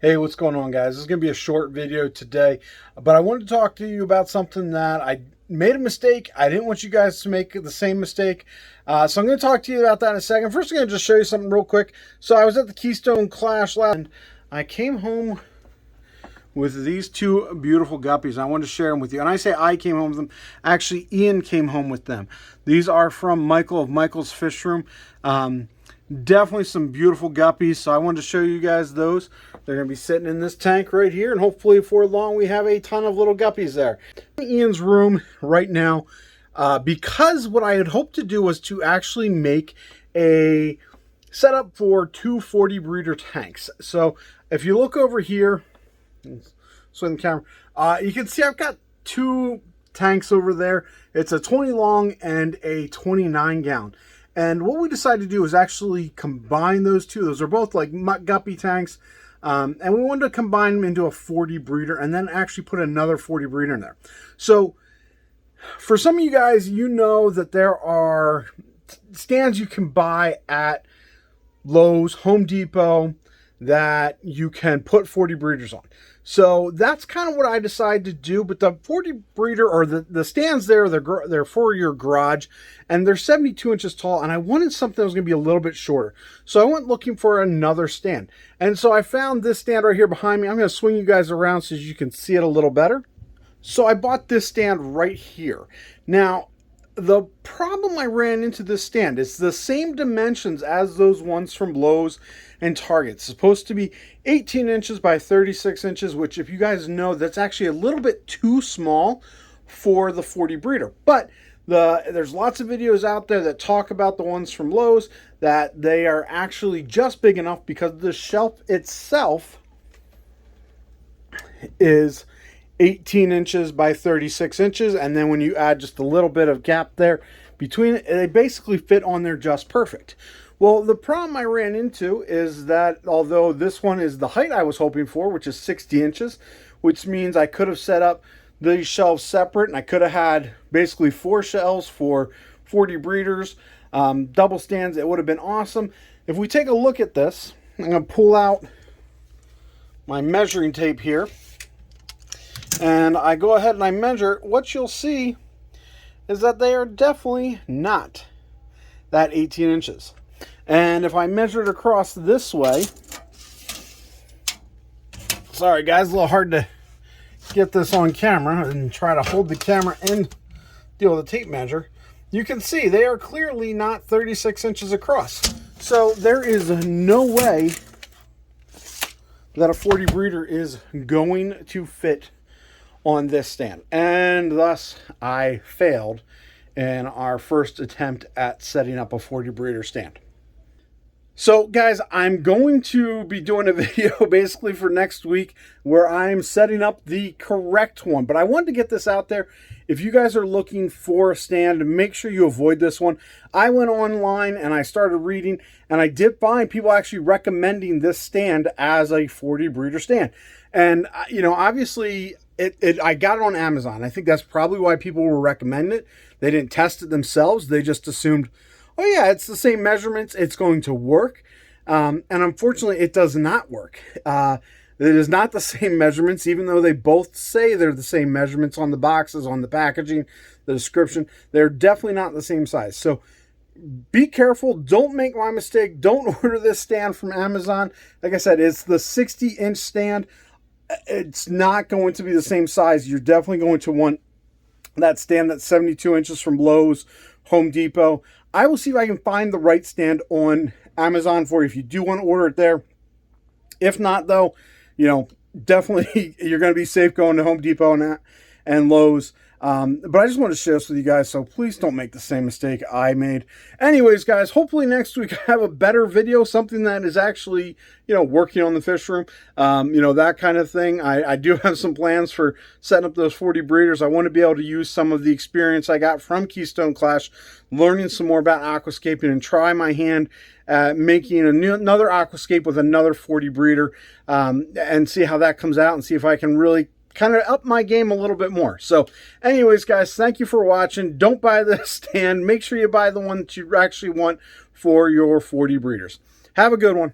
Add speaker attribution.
Speaker 1: Hey, what's going on, guys? This is going to be a short video today, but I wanted to talk to you about something that I made a mistake. I didn't want you guys to make the same mistake, so I'm going to talk to you about that in a second. First, I'm going to just show you something real quick. So I was at the Keystone Clash last, and I came home with these two beautiful guppies. I wanted to share them with you. And I say I came home with them. Actually, Ian came home with them. These are from Michael of Michael's Fish Room. Definitely some beautiful guppies, so I wanted to show you guys those. They're going to be sitting in this tank right here, and hopefully before long we have a ton of little guppies there. In Ian's room right now, because what I had hoped to do was to actually make a setup for two 40 breeder tanks. So if you look over here, swing the camera, you can see I've got two tanks over there. It's a 20 long and a 29 gallon. And what we decided to do is actually combine those two. Those are both like guppy tanks. And we wanted to combine them into a 40 breeder and then actually put another 40 breeder in there. So for some of you guys, you know that there are stands you can buy at Lowe's, Home Depot, that you can put 40 breeders on. So that's kind of what I decided to do. But the 40 breeder, or the stands there, they're for your garage, and they're 72 inches tall, and I wanted something that was going to be a little bit shorter. So I went looking for another stand. And so I found this stand right here behind me. I'm going to swing you guys around so you can see it a little better. So I bought this stand right here. Now, the problem I ran into this stand is the same dimensions as those ones from Lowe's and Target. It's supposed to be 18 inches by 36 inches, which, if you guys know, that's actually a little bit too small for the 40 breeder. But there's lots of videos out there that talk about the ones from Lowe's, that they are actually just big enough because the shelf itself is 18 inches by 36 inches, and then when you add just a little bit of gap there between it, they basically fit on there just perfect. Well, the problem I ran into is that although this one is the height I was hoping for, which is 60 inches, which means I could have set up these shelves separate, and I could have had basically 4 shelves for 40 breeders, double stands. It would have been awesome. If we take a look at this, I'm going to pull out my measuring tape here, and I go ahead and I measure. What you'll see is that they are definitely not that 18 inches. And if I measure it across this way, sorry guys, a little hard to get this on camera and try to hold the camera and deal with the tape measure. You can see they are clearly not 36 inches across. So there is no way that a 40 breeder is going to fit on this stand, and thus I failed in our first attempt at setting up a 40 breeder stand. So guys, I'm going to be doing a video basically for next week where I'm setting up the correct one, but I wanted to get this out there. If you guys are looking for a stand, make sure you avoid this one. I went online and I started reading, and I did find people actually recommending this stand as a 40 breeder stand. And you know, obviously I got it on Amazon. I think that's probably why people were recommending it. They didn't test it themselves. They just assumed, oh yeah, it's the same measurements, it's going to work. And unfortunately, it does not work. It is not the same measurements, even though they both say they're the same measurements on the boxes, on the packaging, the description. They're definitely not the same size. So be careful. Don't make my mistake. Don't order this stand from Amazon. Like I said, it's the 60-inch stand. It's not going to be the same size. You're definitely going to want that stand that's 72 inches from Lowe's, Home Depot. I will see if I can find the right stand on Amazon for you if you do want to order it there. If not, though, you know, definitely you're going to be safe going to Home Depot and Lowe's. But I just want to share this with you guys, so please don't make the same mistake I made. Anyways, guys, hopefully next week I have a better video, something that is actually, you know, working on the fish room, you know, that kind of thing. I do have some plans for setting up those 40 breeders. I want to be able to use some of the experience I got from Keystone Clash, learning some more about aquascaping, and try my hand at making another aquascape with another 40 breeder, and see how that comes out, and see if I can really kind of up my game a little bit more. So anyways, guys, thank you for watching. Don't buy this stand. Make sure you buy the one that you actually want for your 40 breeders. Have a good one.